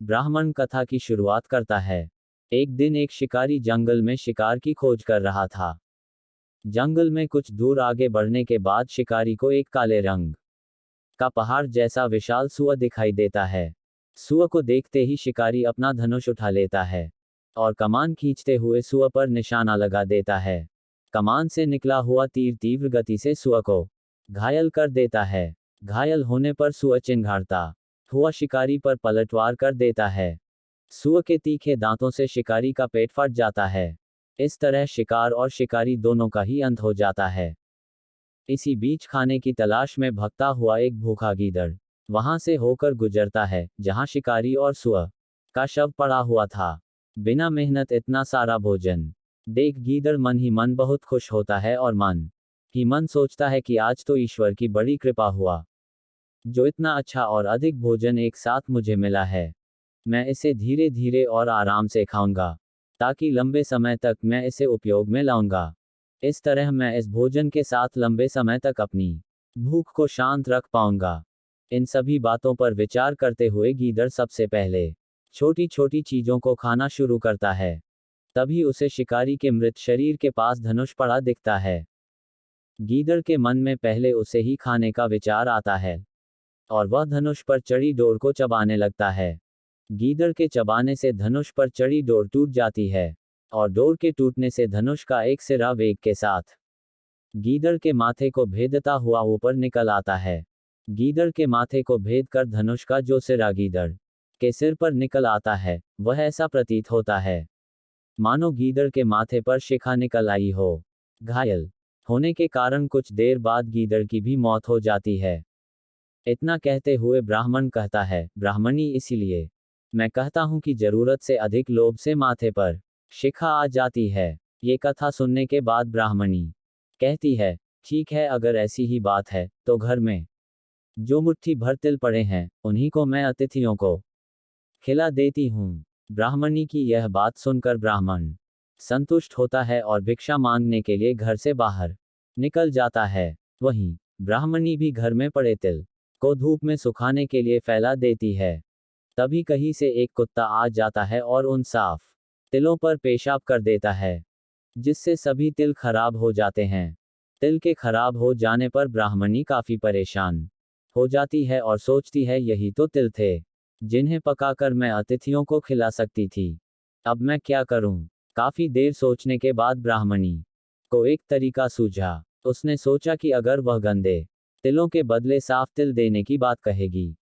ब्राह्मण कथा की शुरुआत करता है। एक दिन एक शिकारी जंगल में शिकार की खोज कर रहा था। जंगल में कुछ दूर आगे बढ़ने के बाद शिकारी को एक काले रंग का पहाड़ जैसा विशाल सुअर दिखाई देता है। सुअर को देखते ही शिकारी अपना धनुष उठा लेता है और कमान खींचते हुए सुअर पर निशाना लगा देता है। कमान से निकला हुआ तीर तीव्र गति से सुअर को घायल कर देता है। घायल होने पर सुअर चिंघाड़ता हुआ शिकारी पर पलटवार कर देता है। सुअर के तीखे दांतों से शिकारी का पेट फट जाता है। इस तरह शिकार और शिकारी दोनों का ही अंत हो जाता है। इसी बीच खाने की तलाश में भगता हुआ एक भूखा गीदड़ वहां से होकर गुजरता है जहां शिकारी और सुअर का शव पड़ा हुआ था। बिना मेहनत इतना सारा भोजन देख गीदड़ मन ही मन बहुत खुश होता है और मन ही मन सोचता है कि आज तो ईश्वर की बड़ी कृपा हुआ, जो इतना अच्छा और अधिक भोजन एक साथ मुझे मिला है। मैं इसे धीरे धीरे और आराम से खाऊंगा ताकि लंबे समय तक मैं इसे उपयोग में लाऊंगा। इस तरह मैं इस भोजन के साथ लंबे समय तक अपनी भूख को शांत रख पाऊंगा। इन सभी बातों पर विचार करते हुए गीदड़ सबसे पहले छोटी छोटी चीजों को खाना शुरू करता है। तभी उसे शिकारी के मृत शरीर के पास धनुष पड़ा दिखता है। गीदड़ के मन में पहले उसे ही खाने का विचार आता है और वह धनुष पर चढ़ी डोर को चबाने लगता है। गीदड़ के चबाने से धनुष पर चढ़ी डोर टूट जाती है और डोर के टूटने से धनुष का एक सिरा वेग के साथ गीदड़ के माथे को भेदता हुआ ऊपर निकल आता है। गीदड़ के माथे को भेद कर धनुष का जो सिरा गीदड़ के सिर पर निकल आता है वह ऐसा प्रतीत होता है मानो गीदड़ के माथे पर शिखा निकल आई हो। घायल होने के कारण कुछ देर बाद गीदड़ की भी मौत हो जाती है। इतना कहते हुए ब्राह्मण कहता है, ब्राह्मणी, इसीलिए मैं कहता हूं कि जरूरत से अधिक लोभ से माथे पर शिखा आ जाती है। ये कथा सुनने के बाद ब्राह्मणी कहती है, ठीक है, अगर ऐसी ही बात है तो घर में जो मुट्ठी भर तिल पड़े हैं उन्हीं को मैं अतिथियों को खिला देती हूँ। ब्राह्मणी की यह बात सुनकर ब्राह्मण संतुष्ट होता है और भिक्षा मांगने के लिए घर से बाहर निकल जाता है। वहीं ब्राह्मणी भी घर में पड़े तिल को धूप में सुखाने के लिए फैला देती है। तभी कहीं से एक कुत्ता आ जाता है और उन साफ तिलों पर पेशाब कर देता है, जिससे सभी तिल खराब हो जाते हैं। तिल के खराब हो जाने पर ब्राह्मणी काफी परेशान हो जाती है और सोचती है, यही तो तिल थे जिन्हें पकाकर मैं अतिथियों को खिला सकती थी। अब मैं क्या करूं? काफी देर सोचने के बाद ब्राह्मणी को एक तरीका सूझा। उसने सोचा कि अगर वह गंदे तिलों के बदले साफ तिल देने की बात कहेगी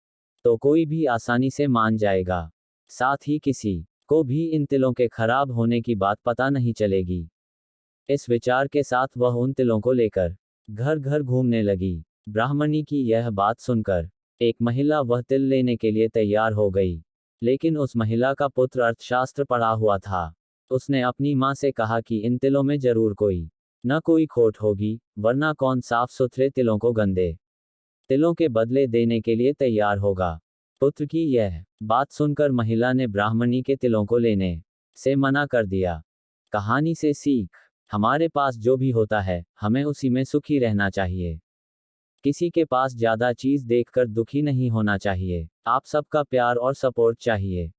तो कोई भी आसानी से मान जाएगा। साथ ही किसी को भी इन तिलों के खराब होने की बात पता नहीं चलेगी। इस विचार के साथ वह उन तिलों को लेकर घर घर घूमने लगी। ब्राह्मणी की यह बात सुनकर एक महिला वह तिल लेने के लिए तैयार हो गई, लेकिन उस महिला का पुत्र अर्थशास्त्र पढ़ा हुआ था। उसने अपनी माँ से कहा कि इन तिलों में जरूर कोई न कोई खोट होगी, वरना कौन साफ सुथरे तिलों को गंदे तिलों के बदले देने के लिए तैयार होगा। पुत्र की यह बात सुनकर महिला ने ब्राह्मणी के तिलों को लेने से मना कर दिया। कहानी से सीख, हमारे पास जो भी होता है हमें उसी में सुखी रहना चाहिए। किसी के पास ज्यादा चीज देखकर दुखी नहीं होना चाहिए। आप सबका प्यार और सपोर्ट चाहिए।